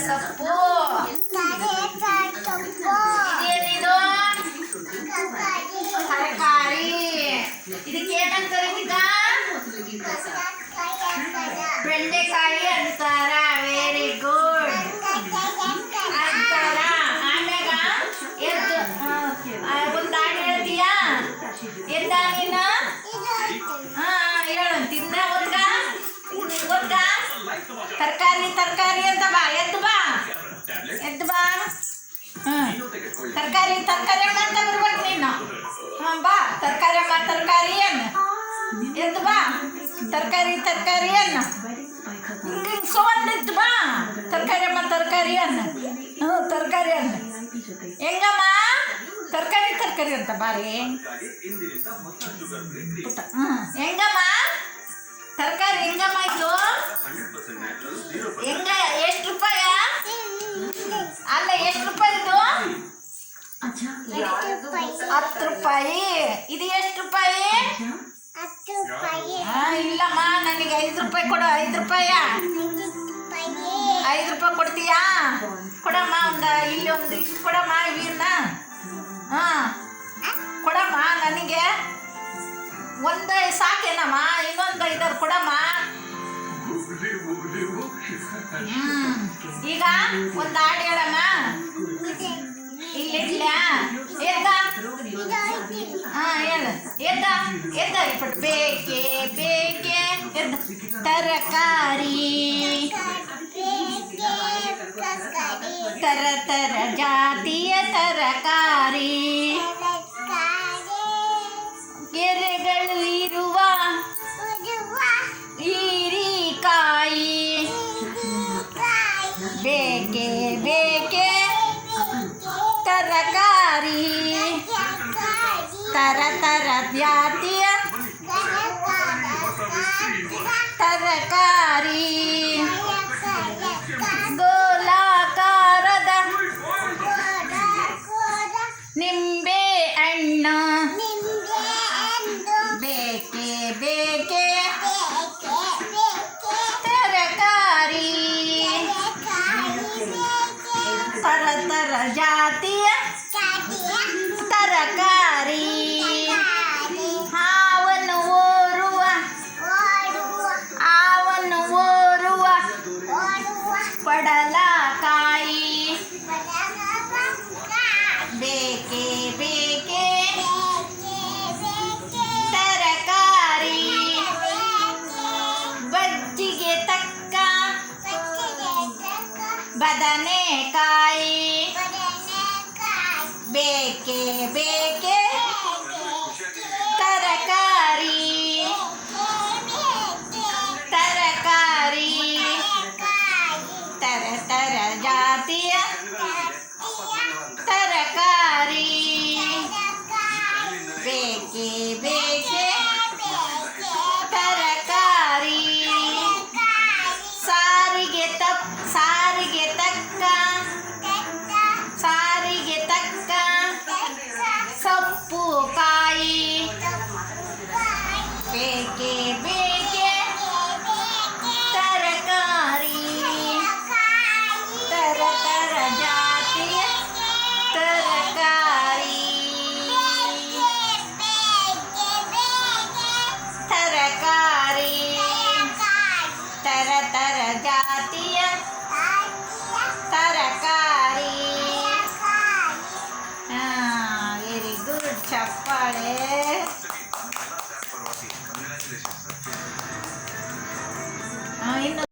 ಸೊಪ್ಪು. ಇದೇನಿದು? ತರಕಾರಿ. ಇದಕ್ಕೆ ಏನಂತಾರೆ ಈಗ? ಬೆಂಡೆಕಾಯಿ ಅಂತಾರ. ವೆರಿ ಗುಡ್ ಅಂತಾರ. ಆಮ್ಯಾಗ ಎದ್ದು ಒಂದು ಹಾಡು ಹೇಳ್ತೀಯಾ? ಎದ್ದ ನೀನು? ಹೇಳು. ತಿಂದ ಒದ್ಗ ಒದ್ಗ ತರಕಾರಿ ತರಕಾರಿ ಅಂತ ಬಾ. ಎದ್ದು ಬಾ ಎದ್ದು ಬಾ. ತರಕಾರಿ ತರಕಾರಿ ಅಂತ ಬರ್ಬೇಕು ನೀನು. ಬಾ ತರಕಾರಿ ಅಮ್ಮ ತರಕಾರಿ ಅನ್ನ. ಎದ್ದು ಬಾ ತರಕಾರಿ ತರಕಾರಿ ಅನ್ನ. ಸೋಂದಿತ್ತು ಬಾ ತರಕಾರಿ ಅಮ್ಮ ತರಕಾರಿ ಅನ್ನ. ತರಕಾರಿ ಅನ್ನ. ಹೆಂಗಮ್ಮ? ತರಕಾರಿ ತರಕಾರಿ ಅಂತ ಬಾರಿ ಪುಟ್ಟ. ಹೆಂಗಮ್ಮ ತರಕಾರಿ? ಹೆಂಗಮ್ಮ ಇದು? ಹೆಂಗ? ಎಷ್ಟು ರೂಪಾಯ? ಅಲ್ಲ ಎಷ್ಟು ರೂಪಾಯಿ ಇದು? 10 ರೂಪಾಯಿ. ಇದು ಎಷ್ಟು ರೂಪಾಯಿ? ಇಲ್ಲಮ್ಮ ನನಗೆ 5 ರೂಪಾಯಿ ಕೊಡು. 5 ರೂಪಾಯ? 5 ರೂಪಾಯಿ ಕೊಡ್ತೀಯಾ? ಕೊಡಮ್ಮ. ಇಲ್ಲಿ ಒಂದು ಇಷ್ಟು ಕೊಡಮ್ಮ. ಇವನ್ನ ಕೊಡಮ್ಮ. ನನಗೆ ಒಂದು ಸಾಕೇನಮ್ಮ? ಇನ್ನೊಂದು 5 ಕೊಡಮ್ಮ. ಈಗ ಒಂದು ಹಾಡು ಹೇಳಮ್ಮ. ಇಲ್ಲಿಡ್ಲ ಎದ್ದ? ಹೇಳು. ಎದ್ದ ಎದ್ದ ಇಪ್ಪಟ್ಟು ಬೇಕೆ ಬೇಕೆ ಎದ್ದ. ತರಕಾರಿ ತರ ತರ ಜಾತಿಯ ತರಕಾರಿ. ಗೆರೆಗಳಿರುವ ಹೀರಿಕಾಯಿ. ಬೇಕೆ ಬೇಕೆ ತರಕಾರಿ ತರ ತರ ಜಾತಿಯ ತರಕಾರಿ. ಗೋಲಾಕಾರದ ನಿಂಬೆ ಹಣ್ಣು. ಬೇಕೆ ಬೇಕೆ ತರಕಾರಿ ತರ ತರ ಜಾತಿಯ ತರಕಾರಿ. ಹಾವನ್ನು ಓರುವ ಹಾವನ್ನು ಓರುವ ಪಡಲಕಾಯಿ. ಬೇಕೆ ಬೇಕೆ ತರಕಾರಿ. ಬಜ್ಜಿಗೆ ತಕ್ಕ ಬದನೆಕಾಯಿ. ಬೇಕೆ ಬೇಕೆ ತರಕಾರಿ ತರಕಾರಿ ತರ ತರ ಜಾತಿಯ ತರಕಾರಿ. ಬೇಕೆ ಬೇಕೆ ತರಕಾರಿ. ಸಾರಿಗೆ ತಕ್ಕ ಸಾರಿಗೆ ತಕ್ಕ ಸೊಪ್ಪು ಕಾಯಿ. ಬೇಕೆ ಬೇಕೆ ತರಕಾರಿ ತರ ತರ ಜಾತಿಯ ತರಕಾರಿ. ತರಕಾರಿ ತರ ತರ ಜಾತಿಯ ತರಕಾರಿ. Very good. ಚಪ್ಪಾಳೆ.